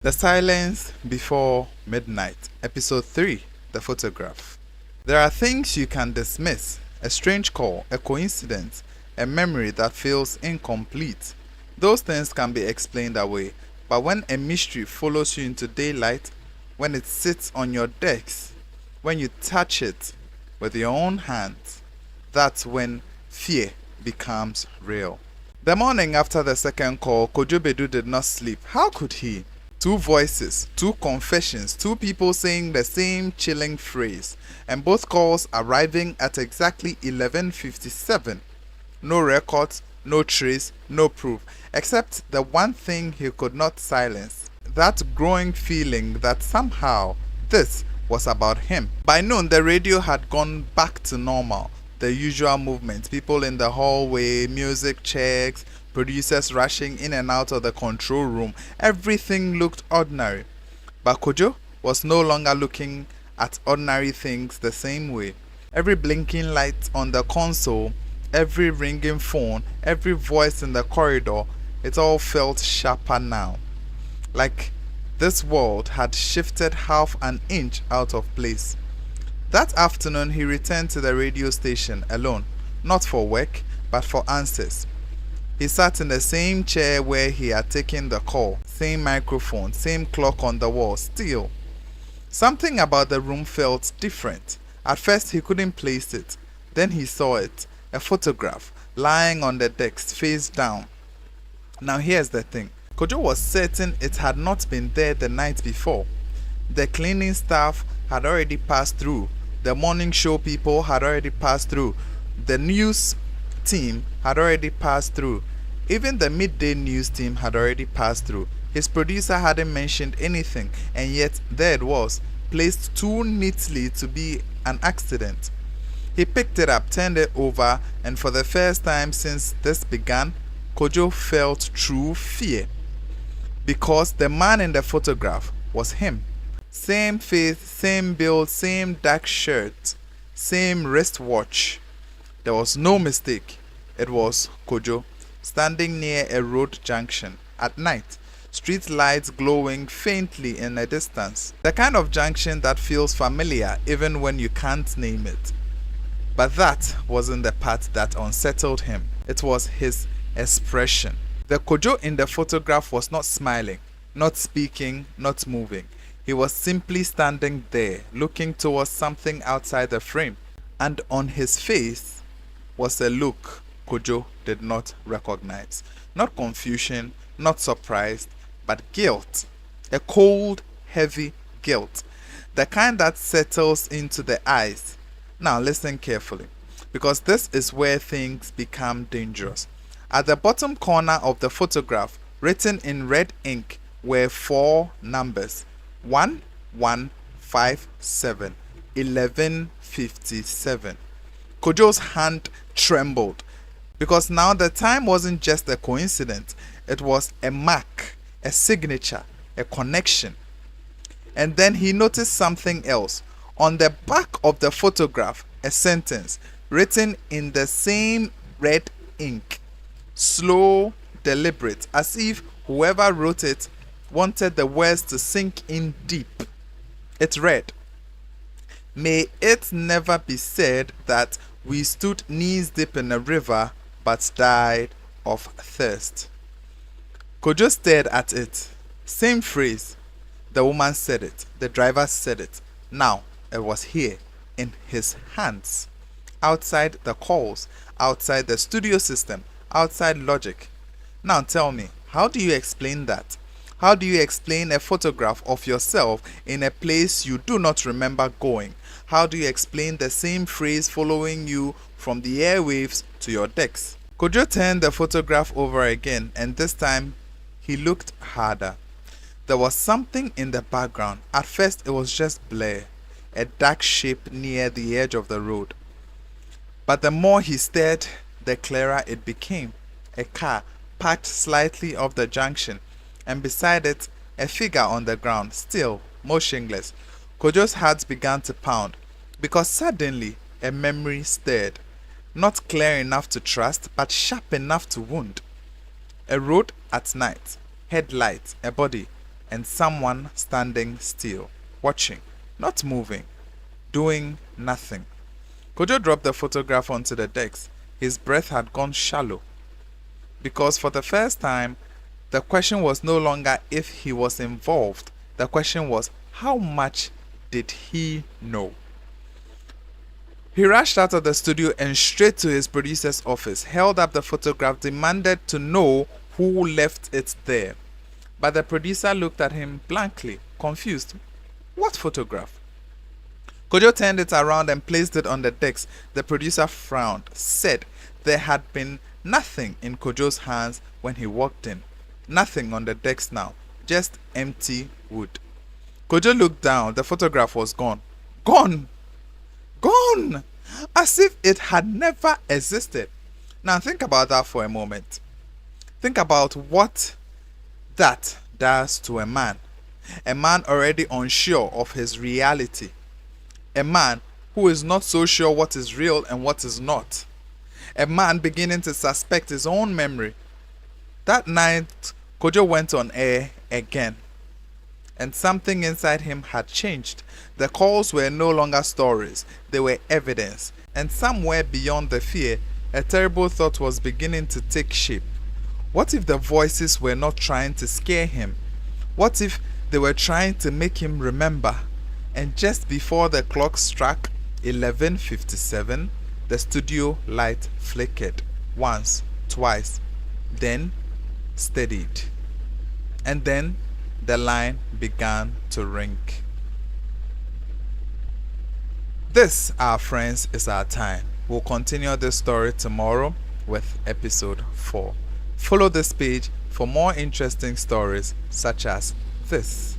The Silence Before Midnight, Episode 3, The Photograph. There are things you can dismiss: a strange call, a coincidence, a memory that feels incomplete. Those things can be explained away, but when a mystery follows you into daylight, when it sits on your desk, when you touch it with your own hands, that's when fear becomes real. The morning after the second call, Kojo Bedu did not sleep. How could he? Two voices, two confessions, two people saying the same chilling phrase, and both calls arriving at exactly 11:57. No records, no trace, no proof, except the one thing he could not silence: that growing feeling that somehow this was about him. By noon, the radio had gone back to normal. The usual movement, people in the hallway, music checks, producers rushing in and out of the control room. Everything looked ordinary. But Kojo was no longer looking at ordinary things the same way. Every blinking light on the console, every ringing phone, every voice in the corridor, it all felt sharper now. Like this world had shifted half an inch out of place. That afternoon, he returned to the radio station alone, not for work, but for answers. He sat in the same chair where he had taken the call, same microphone, same clock on the wall, still. Something about the room felt different. At first, he couldn't place it. Then he saw it, a photograph, lying on the desk, face down. Now here's the thing. Kojo was certain it had not been there the night before. The cleaning staff had already passed through. The morning show people had already passed through. The news team had already passed through. Even the midday news team had already passed through. His producer hadn't mentioned anything, and yet there it was, placed too neatly to be an accident. He picked it up, turned it over, and for the first time since this began, Kojo felt true fear. Because the man in the photograph was him. Same face, same build, same dark shirt, same wristwatch. There was no mistake. It was Kojo, standing near a road junction at night, street lights glowing faintly in the distance. The kind of junction that feels familiar even when you can't name it. But that wasn't the part that unsettled him. It was his expression. The Kojo in the photograph was not smiling, not speaking, not moving. He was simply standing there, looking towards something outside the frame. And on his face was a look Kojo did not recognize. Not confusion, not surprise, but guilt. A cold, heavy guilt. The kind that settles into the eyes. Now listen carefully, because this is where things become dangerous. At the bottom corner of the photograph, written in red ink, were 4 numbers: 1157, 11:57. Kojo's hand trembled, because now the time wasn't just a coincidence, it was a mark, a signature, a connection. And then he noticed something else. On the back of the photograph, a sentence written in the same red ink, slow, deliberate, as if whoever wrote it wanted the words to sink in deep. It read, "May it never be said that we stood knees deep in a river but died of thirst." Kojo stared at it. Same phrase. The woman said it. The driver said it. Now it was here, in his hands. Outside the calls, outside the studio system, outside logic. Now tell me, how do you explain that? How do you explain a photograph of yourself in a place you do not remember going? How do you explain the same phrase following you from the airwaves to your decks? Kojo turned the photograph over again, and this time he looked harder. There was something in the background. At first it was just blur, a dark shape near the edge of the road. But the more he stared, the clearer it became. A car parked slightly off the junction, and beside it, a figure on the ground, still motionless. Kojo's heart began to pound, because suddenly a memory stirred. Not clear enough to trust, but sharp enough to wound. A road at night, headlights, a body, and someone standing still, watching, not moving, doing nothing. Kojo dropped the photograph onto the desk. His breath had gone shallow. Because for the first time, the question was no longer if he was involved. The question was, how much did he know? He rushed out of the studio and straight to his producer's office, held up the photograph, demanded to know who left it there. But the producer looked at him blankly, confused. What photograph? Kojo turned it around and placed it on the desk. The producer frowned, said there had been nothing in Kojo's hands when he walked in. Nothing on the desk now, just empty wood. Kojo looked down. The photograph was gone. Gone! Gone! As if it had never existed. Now think about that for a moment. Think about what that does to a man. A man already unsure of his reality. A man who is not so sure what is real and what is not. A man beginning to suspect his own memory. That night, Kojo went on air again. And something inside him had changed. The calls were no longer stories, they were evidence. And somewhere beyond the fear, a terrible thought was beginning to take shape. What if the voices were not trying to scare him? What if they were trying to make him remember? And just before the clock struck 11:57, the studio light flickered once, twice, then steadied. And then the line began to ring. This, our friends, is our time. We'll continue this story tomorrow with episode 4. Follow this page for more interesting stories such as this.